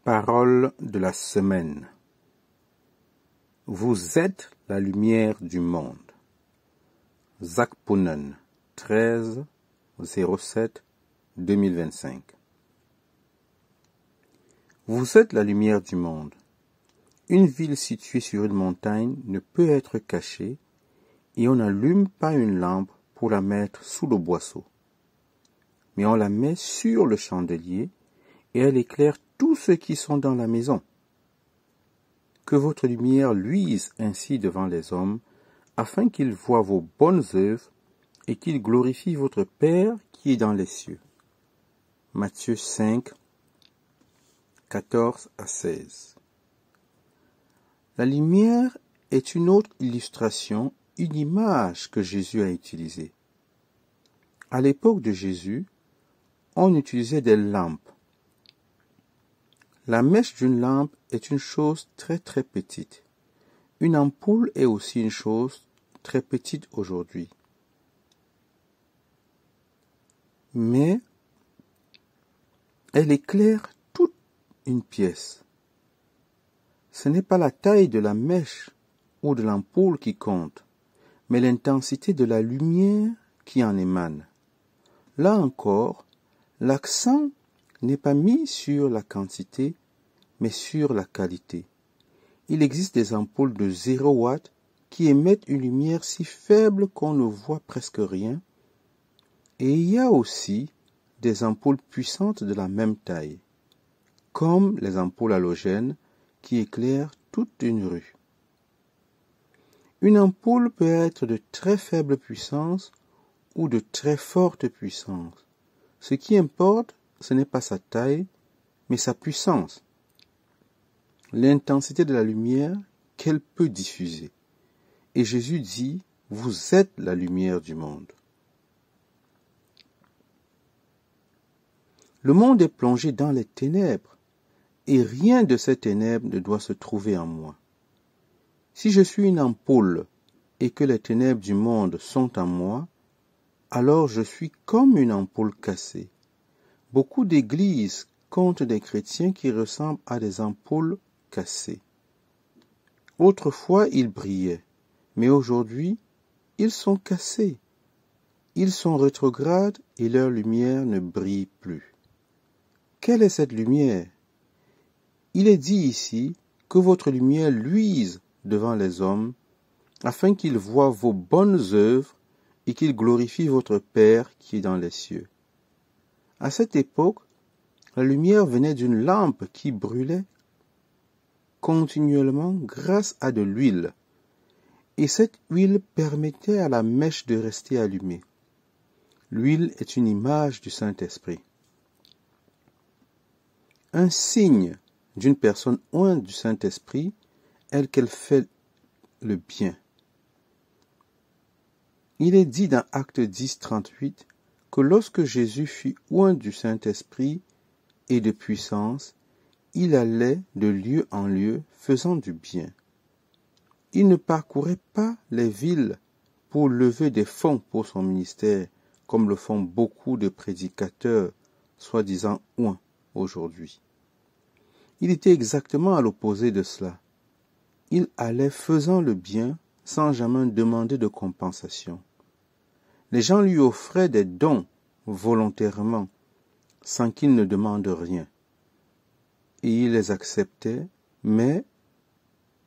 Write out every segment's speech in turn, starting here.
Parole de la semaine. Vous êtes la lumière du monde. Zakponen, 13-07-2025. Vous êtes la lumière du monde. Une ville située sur une montagne ne peut être cachée et on n'allume pas une lampe pour la mettre sous le boisseau. Mais on la met sur le chandelier et elle éclaire tous ceux qui sont dans la maison. Que votre lumière luise ainsi devant les hommes, afin qu'ils voient vos bonnes œuvres et qu'ils glorifient votre Père qui est dans les cieux. Matthieu 5, 14-16. La lumière est une autre illustration, une image que Jésus a utilisée. À l'époque de Jésus, on utilisait des lampes. La mèche d'une lampe est une chose très très petite. Une ampoule est aussi une chose très petite aujourd'hui. Mais elle éclaire toute une pièce. Ce n'est pas la taille de la mèche ou de l'ampoule qui compte, mais l'intensité de la lumière qui en émane. Là encore, l'accent n'est pas mis sur la quantité, mais sur la qualité. Il existe des ampoules de 0 watts qui émettent une lumière si faible qu'on ne voit presque rien, et il y a aussi des ampoules puissantes de la même taille, comme les ampoules halogènes qui éclairent toute une rue. Une ampoule peut être de très faible puissance ou de très forte puissance. Ce qui importe, ce n'est pas sa taille, mais sa puissance, l'intensité de la lumière qu'elle peut diffuser. Et Jésus dit, vous êtes la lumière du monde. Le monde est plongé dans les ténèbres, et rien de ces ténèbres ne doit se trouver en moi. Si je suis une ampoule et que les ténèbres du monde sont en moi, alors je suis comme une ampoule cassée. Beaucoup d'églises comptent des chrétiens qui ressemblent à des ampoules cassées. Autrefois, ils brillaient, mais aujourd'hui, ils sont cassés. Ils sont rétrogrades et leur lumière ne brille plus. Quelle est cette lumière? Il est dit ici que votre lumière luise devant les hommes, afin qu'ils voient vos bonnes œuvres et qu'ils glorifient votre Père qui est dans les cieux. À cette époque, la lumière venait d'une lampe qui brûlait continuellement grâce à de l'huile, et cette huile permettait à la mèche de rester allumée. L'huile est une image du Saint-Esprit. Un signe d'une personne ointe du Saint-Esprit est qu'elle fait le bien. Il est dit dans Actes 10, 38 que lorsque Jésus fut oint du Saint-Esprit et de puissance, il allait de lieu en lieu faisant du bien. Il ne parcourait pas les villes pour lever des fonds pour son ministère, comme le font beaucoup de prédicateurs, soi-disant oints aujourd'hui. Il était exactement à l'opposé de cela. Il allait faisant le bien sans jamais demander de compensation. Les gens lui offraient des dons volontairement, sans qu'il ne demande rien. Et il les acceptait, mais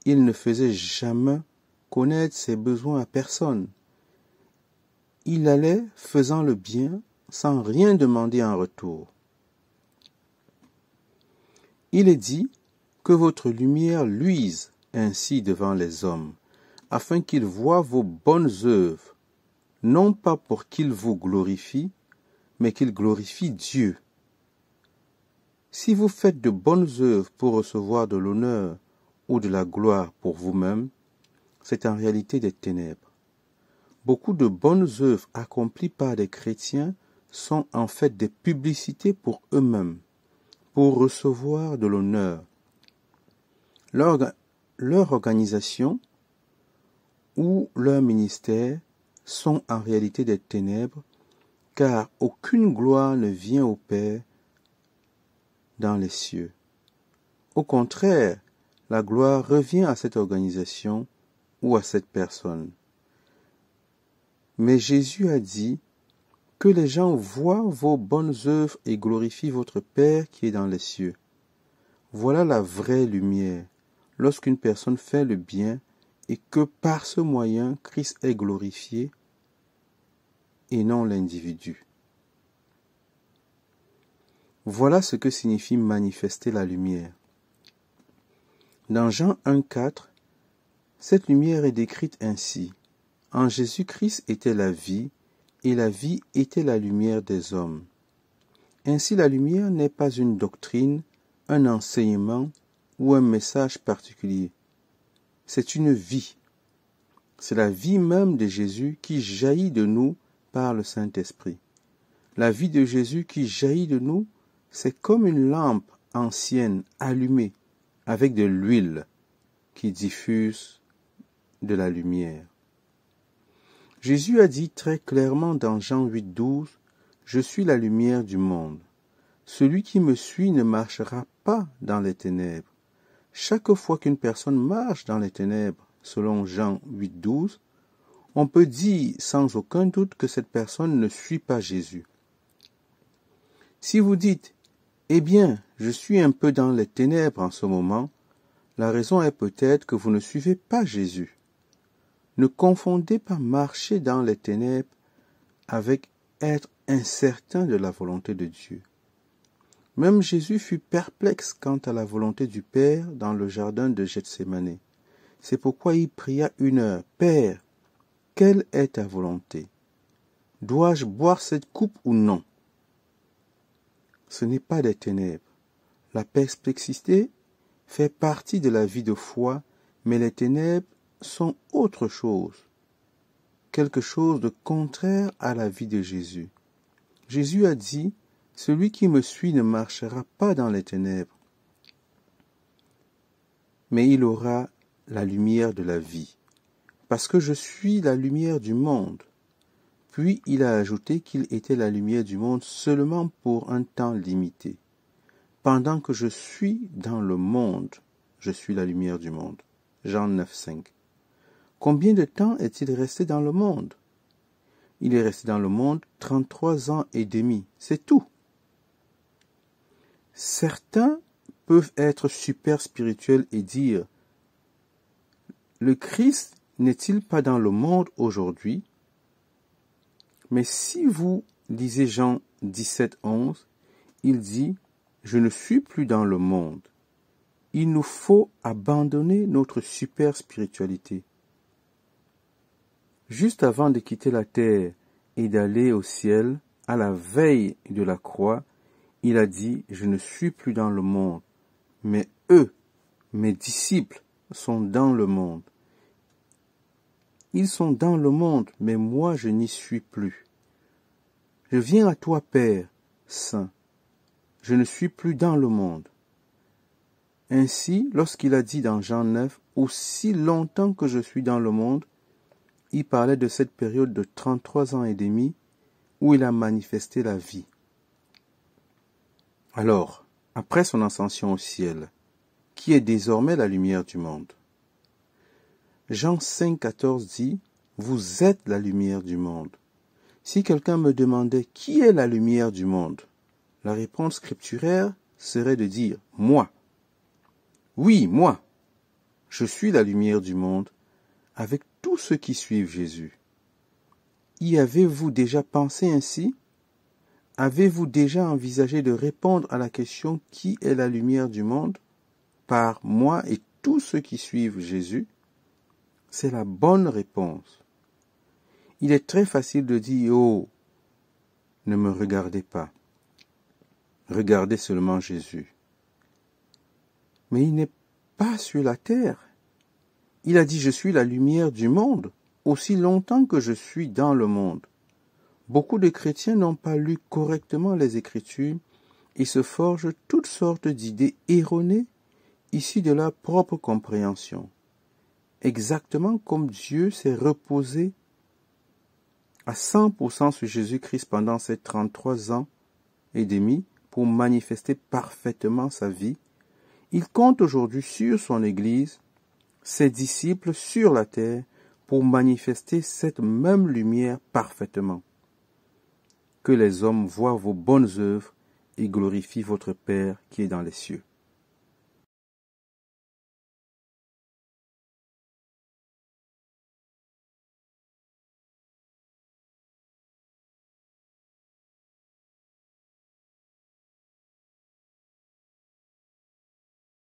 il ne faisait jamais connaître ses besoins à personne. Il allait faisant le bien sans rien demander en retour. Il est dit que votre lumière luise ainsi devant les hommes, afin qu'ils voient vos bonnes œuvres, non pas pour qu'ils vous glorifient, mais qu'ils glorifient Dieu. Si vous faites de bonnes œuvres pour recevoir de l'honneur ou de la gloire pour vous-même, c'est en réalité des ténèbres. Beaucoup de bonnes œuvres accomplies par des chrétiens sont en fait des publicités pour eux-mêmes, pour recevoir de l'honneur. Leur organisation ou leur ministère sont en réalité des ténèbres, car aucune gloire ne vient au Père dans les cieux. Au contraire, la gloire revient à cette organisation ou à cette personne. Mais Jésus a dit que les gens voient vos bonnes œuvres et glorifient votre Père qui est dans les cieux. Voilà la vraie lumière, lorsqu'une personne fait le bien et que par ce moyen, Christ est glorifié et non l'individu. Voilà ce que signifie manifester la lumière. Dans Jean 1,4, cette lumière est décrite ainsi. En Jésus-Christ était la vie, et la vie était la lumière des hommes. Ainsi la lumière n'est pas une doctrine, un enseignement ou un message particulier. C'est une vie. C'est la vie même de Jésus qui jaillit de nous par le Saint-Esprit. La vie de Jésus qui jaillit de nous, c'est comme une lampe ancienne allumée avec de l'huile qui diffuse de la lumière. Jésus a dit très clairement dans Jean 8,12 « Je suis la lumière du monde. Celui qui me suit ne marchera pas dans les ténèbres. » Chaque fois qu'une personne marche dans les ténèbres, selon Jean 8,12, on peut dire sans aucun doute que cette personne ne suit pas Jésus. Si vous dites « Eh bien, je suis un peu dans les ténèbres en ce moment », la raison est peut-être que vous ne suivez pas Jésus. Ne confondez pas marcher dans les ténèbres avec être incertain de la volonté de Dieu. Même Jésus fut perplexe quant à la volonté du Père dans le jardin de Gethsémane. C'est pourquoi il pria 1 heure. « Père, quelle est ta volonté? Dois-je boire cette coupe ou non ?» Ce n'est pas des ténèbres. La perplexité fait partie de la vie de foi, mais les ténèbres sont autre chose, quelque chose de contraire à la vie de Jésus. Jésus a dit, « Celui qui me suit ne marchera pas dans les ténèbres, mais il aura la lumière de la vie, parce que je suis la lumière du monde. » Puis il a ajouté qu'il était la lumière du monde seulement pour un temps limité. « Pendant que je suis dans le monde, je suis la lumière du monde. » Jean 9,5. Combien de temps est-il resté dans le monde? Il est resté dans le monde 33 ans et demi, c'est tout. Certains peuvent être super spirituels et dire « Le Christ n'est-il pas dans le monde aujourd'hui ?» Mais si vous lisez Jean 17,11, il dit « Je ne suis plus dans le monde ». Il nous faut abandonner notre super spiritualité. Juste avant de quitter la terre et d'aller au ciel, à la veille de la croix, il a dit « Je ne suis plus dans le monde, mais eux, mes disciples, sont dans le monde. Ils sont dans le monde, mais moi je n'y suis plus. Je viens à toi, Père Saint. Je ne suis plus dans le monde. » Ainsi, lorsqu'il a dit dans Jean 9 « Aussi longtemps que je suis dans le monde », il parlait de cette période de 33 ans et demi où il a manifesté la vie. Alors, après son ascension au ciel, qui est désormais la lumière du monde? Jean 5,14 dit « Vous êtes la lumière du monde. » Si quelqu'un me demandait « Qui est la lumière du monde ?» la réponse scripturaire serait de dire « Moi. » Oui, moi. Je suis la lumière du monde avec tous ceux qui suivent Jésus. Y avez-vous déjà pensé ainsi? Avez-vous déjà envisagé de répondre à la question « Qui est la lumière du monde ?» par moi et tous ceux qui suivent Jésus? C'est la bonne réponse. Il est très facile de dire « Oh, ne me regardez pas. Regardez seulement Jésus. » Mais il n'est pas sur la terre. Il a dit « Je suis la lumière du monde, aussi longtemps que je suis dans le monde. » Beaucoup de chrétiens n'ont pas lu correctement les Écritures et se forgent toutes sortes d'idées erronées issues de leur propre compréhension. Exactement comme Dieu s'est reposé à 100% sur Jésus-Christ pendant ces 33 ans et demi pour manifester parfaitement sa vie, Il compte aujourd'hui sur son Église, ses disciples sur la terre, pour manifester cette même lumière parfaitement. Que les hommes voient vos bonnes œuvres et glorifient votre Père qui est dans les cieux.